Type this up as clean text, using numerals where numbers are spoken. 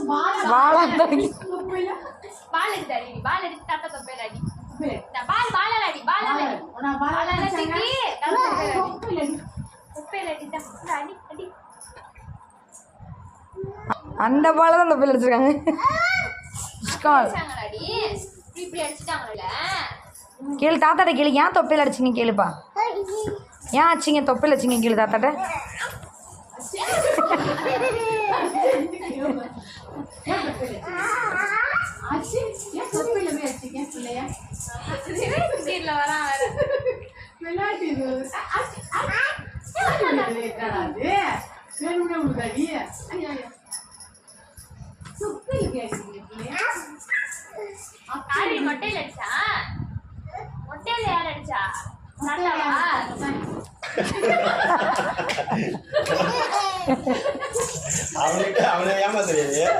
வாழாந்தோங்கி பால் எடுத்தாடி பால் எடுத்து தாத்தா தொப்பையில அடி பால் பாலால அடி பாலால அடி பாலால தூக்கி தொப்பையில அடி அடி அடி அந்த பால தான் தொப்பையில அடிச்சிருக்காங்க. அடி இப்படி அடிச்சிட்டாங்கல்ல கேளு தாத்தாட்ட கேளு, ஏன் தொப்பையில அடிச்சிங்க கேளுப்பா. ஏன் ஆச்சிங்க தொப்பையில வச்சிங்க கேளு தாத்தாட்ட. மொட்டையில அடிச்சா மொட்டையில யார் அடிச்சா அவனுக்கு அவனை ஏமாத்துறீங்க.